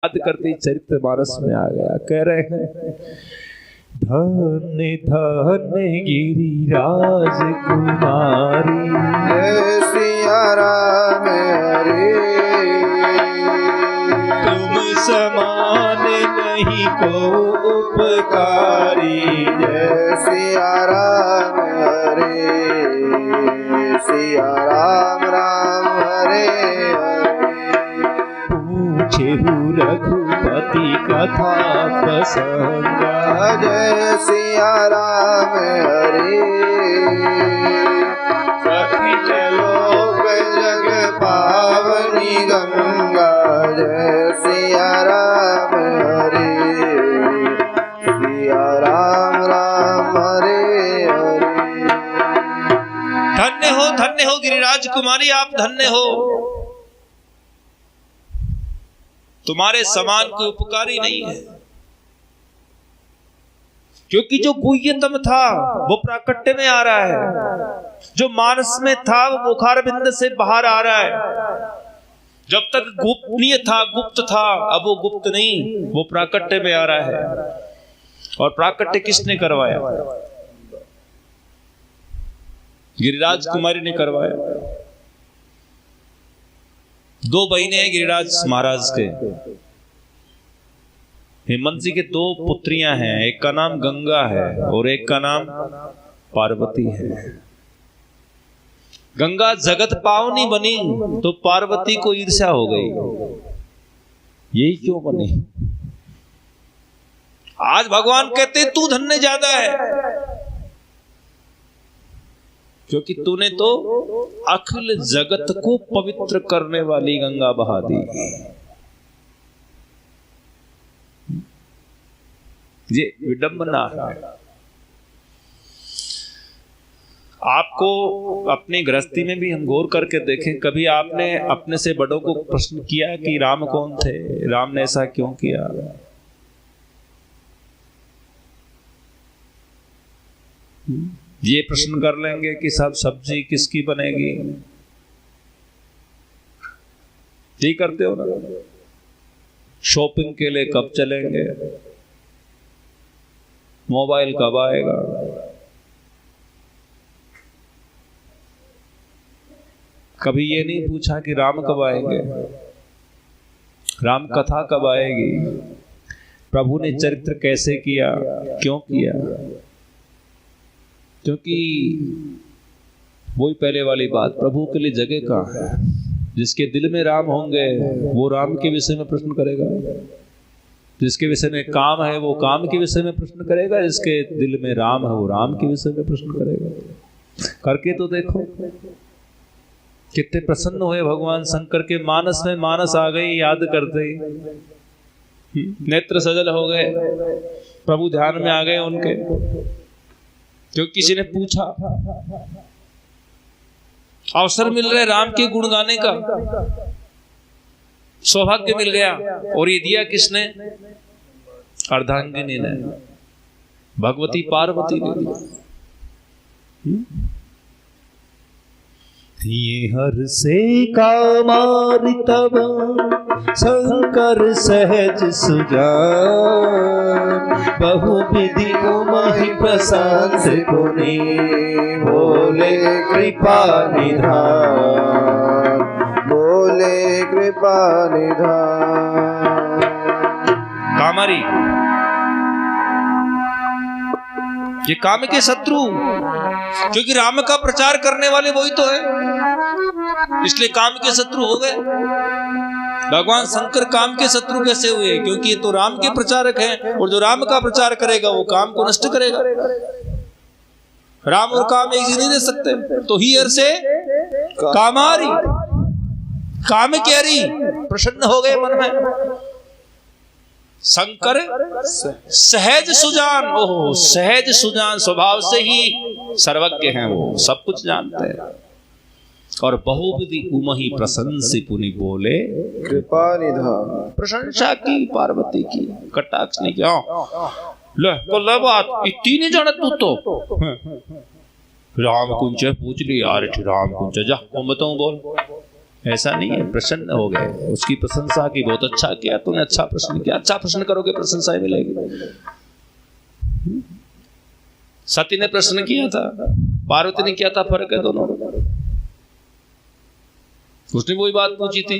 याद करते चरित्र मानस में आ गया। कह रहे हैं धन्य धन्य गिरिराज कुमारी, जय सिया राम हरे। तुम समान नहीं को उपकारी, जय सिया राम हरे। सिया राम राम हरे हरे। पूछे रघुपति कथा प्रसंगा, जय सिया राम हरे। सखित लोक जग पावनी गंगा, जय सिया राम हरे। सिया राम राम हरे हरे। धन्य हो गिरिराज कुमारी, आप धन्य हो। तुम्हारे समान कोई उपकारी नहीं है, क्योंकि जो गुह्यतम था वो प्राकट्य में आ रहा है, जो मानस में था वो मुखार बिंद से बाहर आ रहा है। जब तक गोपनीय था, गुप्त था, अब वो गुप्त नहीं, वो प्राकट्य में आ रहा है। और प्राकट्य किसने करवाया? गिरिराज कुमारी ने करवाया। दो बहनें हैं गिरिराज महाराज के। हेमंत जी के दो पुत्रियां हैं, एक का नाम गंगा है और एक का नाम पार्वती है। गंगा जगत पावनी बनी तो पार्वती को ईर्ष्या हो गई। यही क्यों बनी? आज भगवान कहते तू धन्य ज्यादा है, क्योंकि तूने तो अखिल जगत को पवित्र करने वाली गंगा बहा दी। ये विडंबना है। आपको अपनी गृहस्थी में भी हम गौर करके देखें, कभी आपने अपने से बड़ों को प्रश्न किया कि राम कौन थे, राम ने ऐसा क्यों किया? ये प्रश्न कर लेंगे कि सब सब्जी किसकी बनेगी? ठीक करते हो ना? शॉपिंग के लिए कब चलेंगे? मोबाइल कब आएगा? कभी ये नहीं पूछा कि राम कब आएंगे, राम कथा कब आएगी, प्रभु ने चरित्र कैसे किया, क्यों किया? क्योंकि वही पहले वाली बात, प्रभु के लिए जगह कहाँ है? जिसके दिल में राम होंगे वो राम के विषय में प्रश्न करेगा, जिसके विषय में काम है वो काम के विषय में प्रश्न करेगा, जिसके दिल में राम है वो राम के विषय में प्रश्न करेगा। करके तो देखो कितने प्रसन्न हुए भगवान शंकर के। मानस में मानस आ गई, याद करते ही नेत्र सजल हो गए, प्रभु ध्यान में आ गए उनके। जो किसी ने पूछा, अवसर मिल रहा है राम के गुण गाने का, सौभाग्य मिल गया। और ये दिया किसने? अर्धांगिनी ने, भगवती पार्वती ने दिया। ये हर से कामारि तब शंकर सहज सुजान, बहुविधि उमहि प्रशांत पुनि बोले कृपा निधान। बोले कृपा निधान। कामारी, ये काम के शत्रु, क्योंकि राम का प्रचार करने वाले वही तो है, इसलिए काम के शत्रु हो गए। भगवान शंकर काम के शत्रु कैसे हुए? क्योंकि ये तो राम के प्रचारक हैं, और जो राम का प्रचार करेगा वो काम को नष्ट करेगा। राम और काम एक चीज नहीं दे सकते। तो ही हर से कामारी, काम कैरी प्रसन्न हो गए मन में। शंकर सहज सुजान, ओह सहज सुजान, स्वभाव से ही सर्वज्ञ हैं, वो सब कुछ जानते हैं। और बहुविधि उमहि प्रशंसी पुनि बोले कृपा निधान। प्रशंसा की पार्वती की, कटाक्ष नहीं किया। ले को ले बात इतनी नहीं जाने तू तो। राम कुंज पूछ ली यार, राम कुंज जा बताऊं बोल। ऐसा नहीं है, प्रसन्न हो गए, उसकी प्रशंसा की, बहुत अच्छा किया तूने, अच्छा प्रश्न किया। अच्छा प्रश्न करोगे प्रशंसाएं मिलेगी। सती ने प्रश्न किया था, पार्वती ने किया था, फर्क है दोनों। उसने वही बात पूछी थी,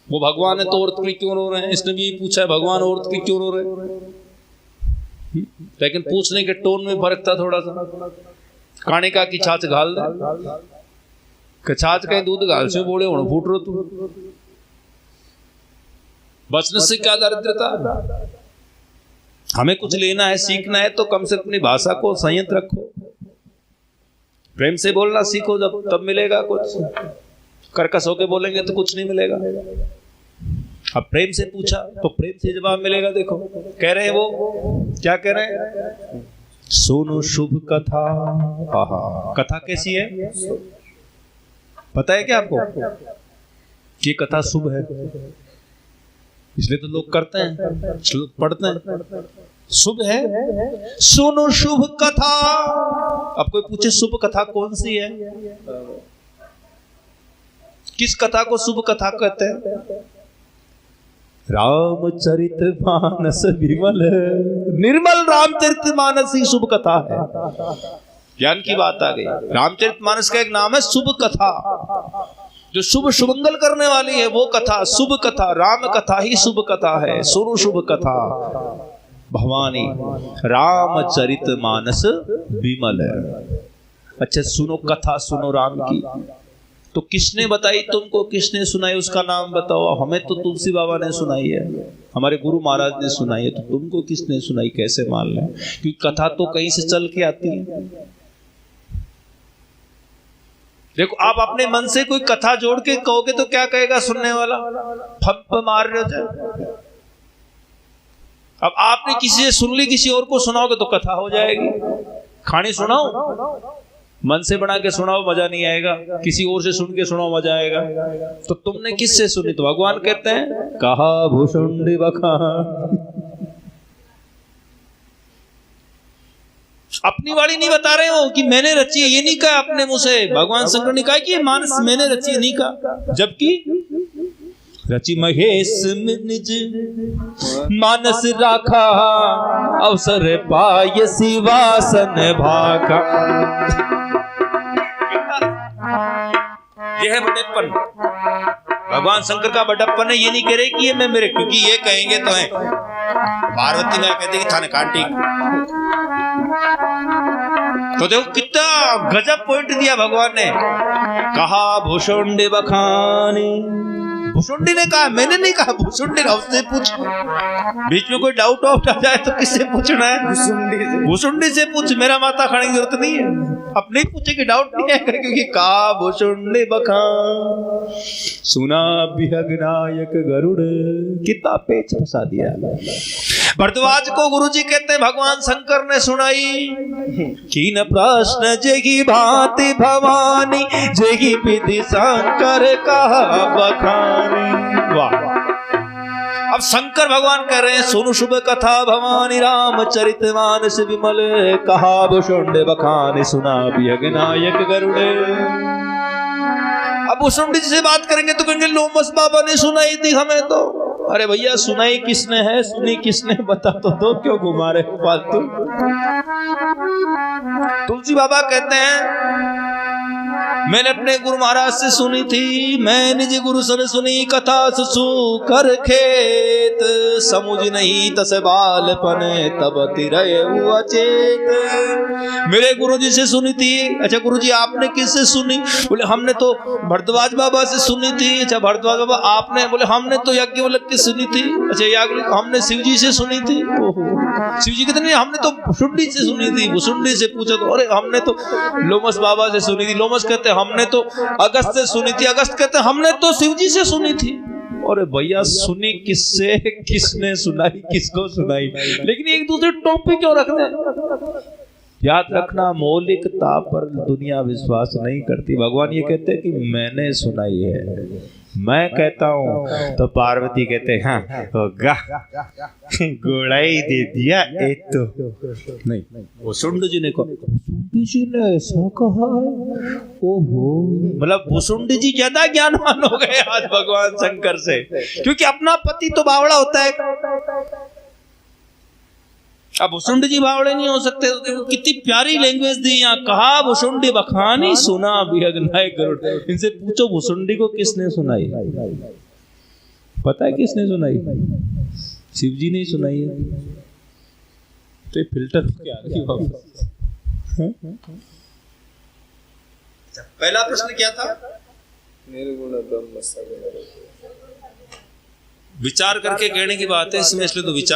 वो भगवान है तो औरत की क्यों रो रहे हैं, इसने भी यही पूछा है भगवान औरत की क्यों रो रहे हैं। लेकिन पूछने के टोन में फर्क था थोड़ा सा। काणिका की छाछ घाल दे, छाछ कहीं दूध घाल से बोले होने फूट रो तू। बचने से क्या दरिद्रता। हमें कुछ लेना है, सीखना है तो कम से कम अपनी भाषा को संयत रखो, प्रेम से बोलना सीखो, जब तब मिलेगा कुछ। कर्कश होके बोलेंगे तो कुछ नहीं मिलेगा। अब प्रेम से पूछा तो प्रेम से जवाब मिलेगा। देखो कह रहे हैं वो, क्या कह रहे हैं, सुनो शुभ कथा। आहा, कथा कैसी है पता है क्या आपको? ये कथा शुभ है, इसलिए तो लोग करते हैं, श्लोक पढ़ते हैं। शुभ है, सुनो शुभ कथा। अब कोई पूछे शुभ कथा कौन सी है, किस कथा को शुभ कथा कहते हैं? रामचरितमानस विमल, निर्मल रामचरितमानस ही शुभ कथा है। ज्ञान की बात आ गई। रामचरितमानस का एक नाम है शुभ कथा, जो शुभ शुभंगल करने वाली है वो कथा शुभ कथा। राम कथा ही शुभ कथा है। सुनो शुभ कथा भवानी रामचरितमानस विमल। अच्छा सुनो कथा, सुनो राम की। तो किसने बताई तुमको, किसने सुनाई, उसका नाम बताओ। हमें तो तुलसी बाबा ने सुनाई है, हमारे गुरु महाराज ने सुनाई है, तो तुमको किसने सुनाई कैसे मान लें? क्योंकि कथा तो कहीं से चल के आती है। देखो आप अपने मन से कोई कथा जोड़ के कहोगे तो क्या कहेगा सुनने वाला, फप मार रहे हो जाए। अब आपने किसी से सुन ली, किसी और को सुनाओगे तो कथा हो जाएगी। कहानी सुनाओ, मन से बना के सुनाओ मजा नहीं आएगा, किसी और से सुन के सुनाओ मजा आएगा। तो तुमने किससे सुनी? तो भगवान कहते हैं कहा भुषुंडी बखान। अपनी वाणी नहीं बता रहे हो कि मैंने रची है, ये नहीं कहा अपने मुंह से। भगवान शंकर ने कहा कि ये मानस मैंने रची है, नहीं कहा। जबकि रची महेश निज मानस राखा, अवसर पाय सिवासन भाखा। यह है बड़प्पन, भगवान शंकर का बड़प्पन है। ये नहीं कह रहे कि ये मैं मेरे, क्योंकि ये कहेंगे तो है। पार्वती ने कहते कि थाने कांटी। तो देखो कितना गजब पॉइंट दिया भगवान ने। कहा भुषुंडी बखानी, भुषुंडी ने कहा, मैंने नहीं कहा। भुषुंडी ने उससे पूछ, बीच में कोई डाउट आउट आ जाए तो किससे पूछना है? भुषुंडी से पूछ, मेरा माता खाने की जरूरत नहीं है। अब नहीं पूछेगी, डाउट नहीं है, क्योंकि का भुषुंडी बखान सुना विहगनायक गरुड़। कितना पेच फंसा दिया। भरद्वाज को गुरुजी कहते हैं भगवान शंकर ने सुनाई। कीन प्रश्न जेगी भांति भवानी, जेगी विधि शंकर कहा बखानी। वाह। अब शंकर भगवान कह रहे हैं सुनु शुभ कथा भवानी रामचरितमानस विमल, कहा भुषुंडी बखानी सुना विहगनायक गरुड़े। अब भुषुंडी जी से बात करेंगे तो कहेंगे लोमस बाबा ने सुनाई थी हमें तो। अरे भैया सुनाई किसने है, सुनी किसने, बता तो दो, क्यों घुमा रहे हो फालतू। तुलसी बाबा कहते हैं मैंने अपने गुरु महाराज से सुनी थी, मैं निज गुरु सन सुनी कथा सुसु कर खेत, समुझ नहीं तस बालपन तब तिरय हुआ चेत। मेरे गुरु जी से सुनी थी। अच्छा गुरु जी आपने किससे सुनी? बोले हमने तो भरद्वाज बाबा से सुनी थी। अच्छा भरद्वाज बाबा आपने? बोले हमने तो याज्ञवल्क्य की सुनी थी। अच्छा याज्ञवल्क्य हमने शिव जी से सुनी थी। ओहो शिव जी कहते नहीं हमने तो भुषुंडी से सुनी थी। भुषुंडी से पूछा तो अरे हमने तो लोमस बाबा से सुनी थी। लोमस कहते हमने तो अगस्त से सुनी थी। अगस्त कहते हमने तो शिव जी से सुनी थी। अरे भैया सुनी किससे, किसने सुनाई, किसको सुनाई? लेकिन एक दूसरे टॉपिक क्यों रखते हैं? याद रखना मौलिकता पर दुनिया विश्वास नहीं करती। भगवान ये कहते हैं कि मैंने सुनाई है, मैं कहता हूँ तो पार्वती कहते हैं हाँ होगा, घोड़ा ही दे दिया एक तो नहीं, भुसुंड जी ने कहा, भुसुंड जी ने ऐसा कहा है? ओहो, मतलब भुसुंड जी ज्यादा ज्ञानवान हो गए आज भगवान शंकर से, क्योंकि अपना पति तो बावड़ा होता है। अब भुसुंड जी बावड़े नहीं हो सकते, तो कितनी प्यारी लैंग्वेज दी यहाँ, कहा भुसुंडी बखानी सुना बिहगनाए गरुड़। इनसे पूछो भुसुंडी को किसने सुनाई, पता है किसने सुनाई? शिव जी ने सुनाई है। तो फिल्टर क्या पहला प्रश्न क्या था? निर्गुण ब्रह्म सगुण। विचार करके कहने की बात है इसमें, इसलिए तो विचार